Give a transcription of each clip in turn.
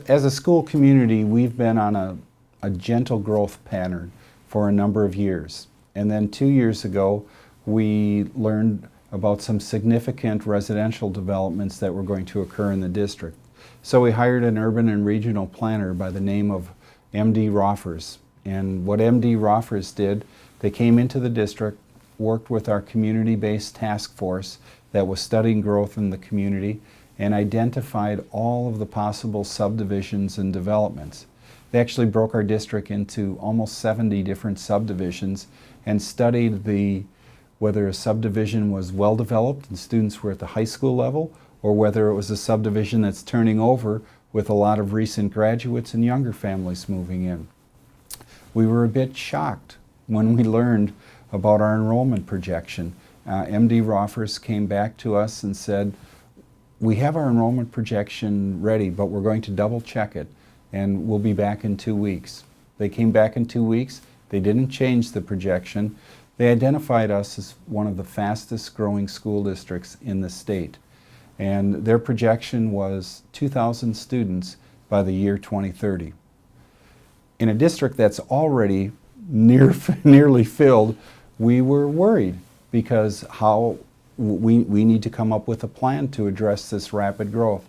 as a school community, we've been on a gentle growth pattern for a number of years. And then 2 years ago, we learned about some significant residential developments that were going to occur in the district. So we hired an urban and regional planner by the name of MD Roffers. And what MD Roffers did, they came into the district, worked with our community-based task force that was studying growth in the community, and identified all of the possible subdivisions and developments. They actually broke our district into almost 70 different subdivisions and studied whether a subdivision was well developed and students were at the high school level, or whether it was a subdivision that's turning over with a lot of recent graduates and younger families moving in. We were a bit shocked when we learned about our enrollment projection. MD Roffers came back to us and said, we have our enrollment projection ready, but we're going to double check it, and we'll be back in 2 weeks. They came back in 2 weeks. They didn't change the projection. They identified us as one of the fastest growing school districts in the state. And their projection was 2,000 students by the year 2030. In a district that's already nearly filled, we were worried because we need to come up with a plan to address this rapid growth.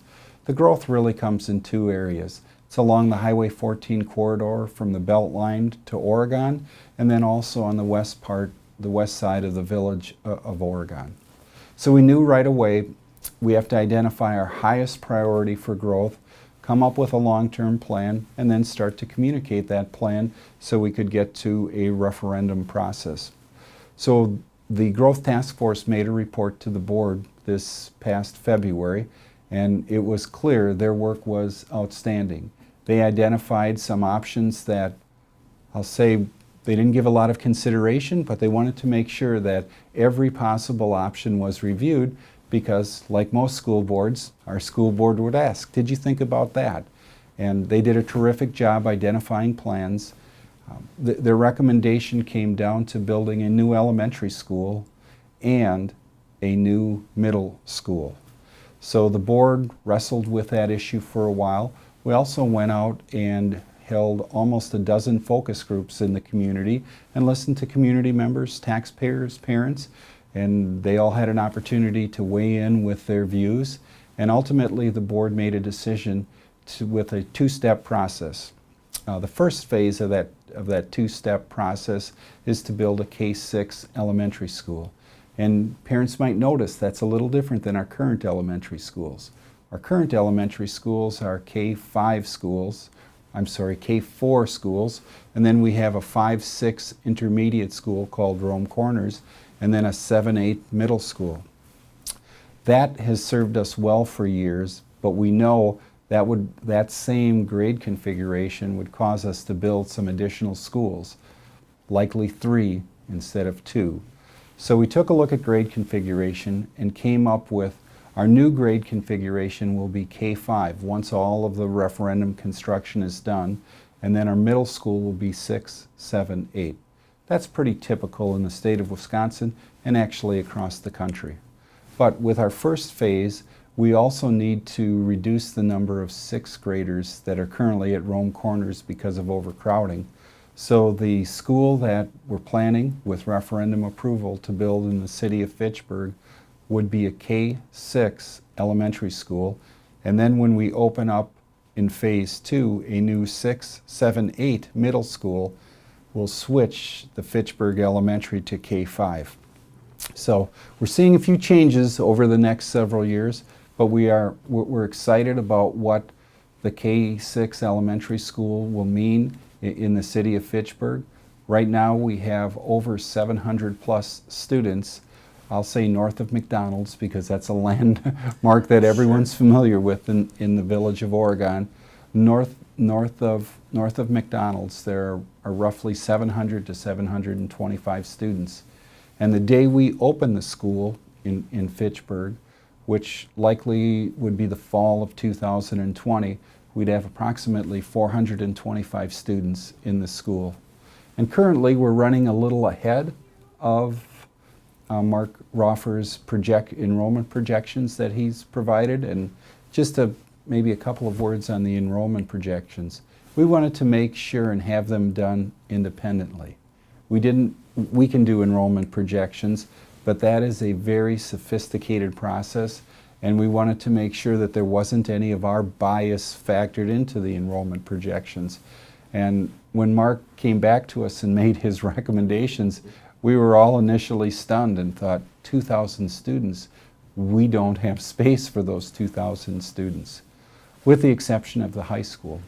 The growth really comes in two areas. It's along the Highway 14 corridor from the Beltline to Oregon, and then also on the west side of the village of Oregon. So we knew right away we have to identify our highest priority for growth, come up with a long-term plan, and then start to communicate that plan so we could get to a referendum process. So the Growth Task Force made a report to the board this past February, and it was clear their work was outstanding. They identified some options that, I'll say, they didn't give a lot of consideration, but they wanted to make sure that every possible option was reviewed because, like most school boards, our school board would ask, did you think about that? And they did a terrific job identifying plans. Their recommendation came down to building a new elementary school and a new middle school. So the board wrestled with that issue for a while. We also went out and held almost a dozen focus groups in the community and listened to community members, taxpayers, parents, and they all had an opportunity to weigh in with their views. And ultimately the board made a decision with a two-step process. The first phase of that two-step process is to build a K-6 elementary school. And parents might notice that's a little different than our current elementary schools. Our current elementary schools are K-4 schools, and then we have a 5-6 intermediate school called Rome Corners, and then a 7-8 middle school. That has served us well for years, but we know that same grade configuration would cause us to build some additional schools, likely 3 instead of 2. So we took a look at grade configuration and came up with our new grade configuration will be K-5 once all of the referendum construction is done, and then our middle school will be 6, 7, 8. That's pretty typical in the state of Wisconsin and actually across the country. But with our first phase, we also need to reduce the number of 6th graders that are currently at Rome Corners because of overcrowding. So the school that we're planning with referendum approval to build in the city of Fitchburg would be a K-6 elementary school. And then when we open up in phase 2 a new 6, 7, 8 middle school, we'll switch the Fitchburg Elementary to K-5. So we're seeing a few changes over the next several years, but we're excited about what the K-6 elementary school will mean in the city of Fitchburg. Right now we have over 700 plus students, I'll say north of McDonald's because that's a landmark that everyone's familiar with in the village of Oregon. North of McDonald's there are roughly 700 to 725 students. And the day we open the school in Fitchburg, which likely would be the fall of 2020, we'd have approximately 425 students in the school. And currently we're running a little ahead of Mark Roffer's enrollment projections that he's provided. And just to maybe a couple of words on the enrollment projections. We wanted to make sure and have them done independently. We can do enrollment projections, but that is a very sophisticated process, and we wanted to make sure that there wasn't any of our bias factored into the enrollment projections. And when Mark came back to us and made his recommendations, we were all initially stunned and thought, 2,000 students, we don't have space for those 2,000 students, with the exception of the high school.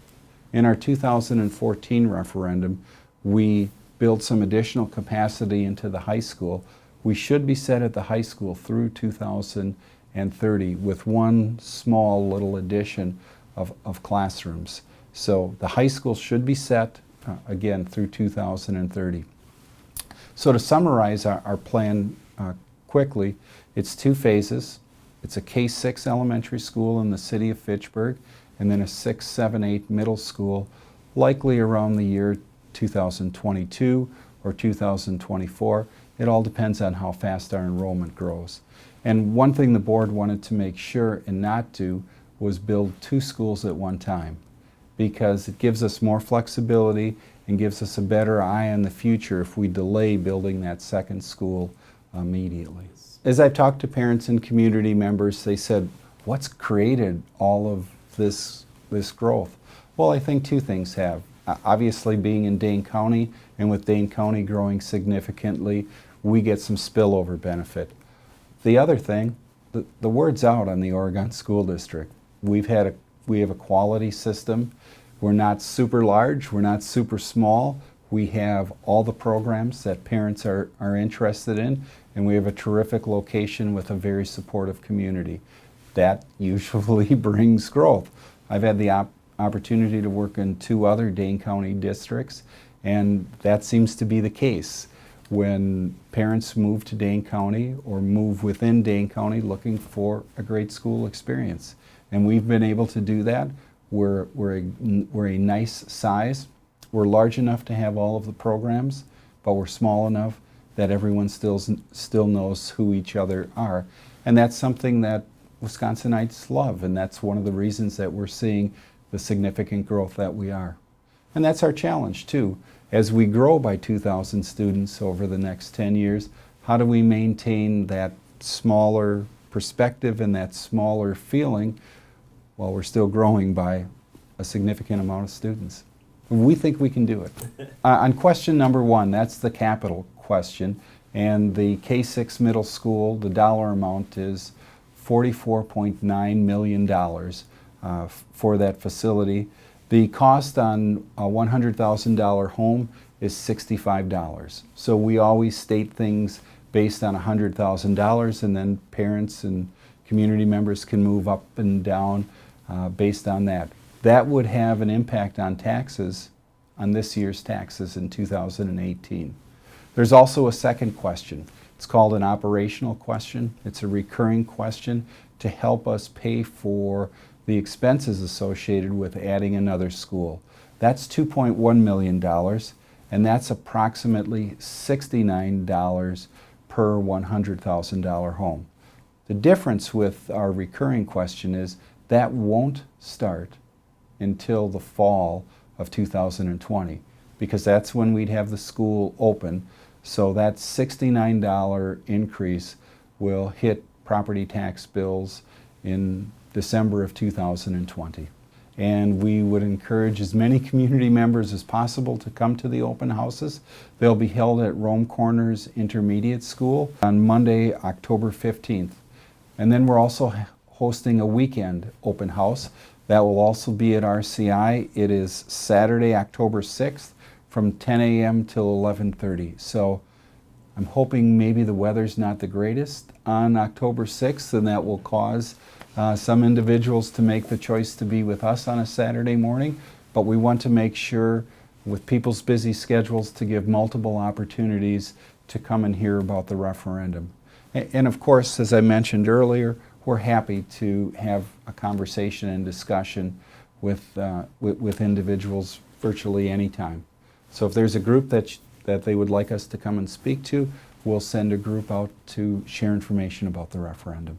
In our 2014 referendum, we built some additional capacity into the high school. We should be set at the high school through 2030 with one small little addition of classrooms. So the high school should be set, again, through 2030. So to summarize our plan quickly, it's 2 phases. It's a K-6 elementary school in the city of Fitchburg, and then a 6, 7, 8 middle school, likely around the year 2022 or 2024. It all depends on how fast our enrollment grows. And one thing the board wanted to make sure and not do was build 2 schools at one time, because it gives us more flexibility and gives us a better eye on the future if we delay building that second school immediately. As I've talked to parents and community members, they said, what's created all of this growth? Well, I think 2 things have. Obviously, being in Dane County, and with Dane County growing significantly, we get some spillover benefit. The other thing, the word's out on the Oregon School District. We have a quality system. We're not super large, we're not super small. We have all the programs that parents are interested in, and we have a terrific location with a very supportive community. That usually brings growth. I've had the opportunity to work in 2 other Dane County districts, and that seems to be the case. When parents move to Dane County or move within Dane County looking for a great school experience. And we've been able to do that. We're a nice size. We're large enough to have all of the programs, but we're small enough that everyone still knows who each other are. And that's something that Wisconsinites love, and that's one of the reasons that we're seeing the significant growth that we are. And that's our challenge too. As we grow by 2,000 students over the next 10 years, how do we maintain that smaller perspective and that smaller feeling while we're still growing by a significant amount of students? We think we can do it. On question number 1, that's the capital question, and the K-6 middle school, the dollar amount is $44.9 million for that facility. The cost on a $100,000 home is $65. So we always state things based on $100,000, and then parents and community members can move up and down based on that. That would have an impact on taxes, on this year's taxes in 2018. There's also a second question. It's called an operational question. It's a recurring question to help us pay for the expenses associated with adding another school. That's $2.1 million, and that's approximately $69 per $100,000 home. The difference with our recurring question is that won't start until the fall of 2020, because that's when we'd have the school open. So that $69 increase will hit property tax bills in December of 2020. And we would encourage as many community members as possible to come to the open houses. They'll be held at Rome Corners Intermediate School on Monday, October 15th. And then we're also hosting a weekend open house. That will also be at RCI. It is Saturday, October 6th from 10 a.m. till 11:30. So I'm hoping maybe the weather's not the greatest on October 6th, and that will cause some individuals to make the choice to be with us on a Saturday morning. But we want to make sure, with people's busy schedules, to give multiple opportunities to come and hear about the referendum. And of course, as I mentioned earlier, we're happy to have a conversation and discussion with individuals virtually anytime. So if there's a group that they would like us to come and speak to, we'll send a group out to share information about the referendum.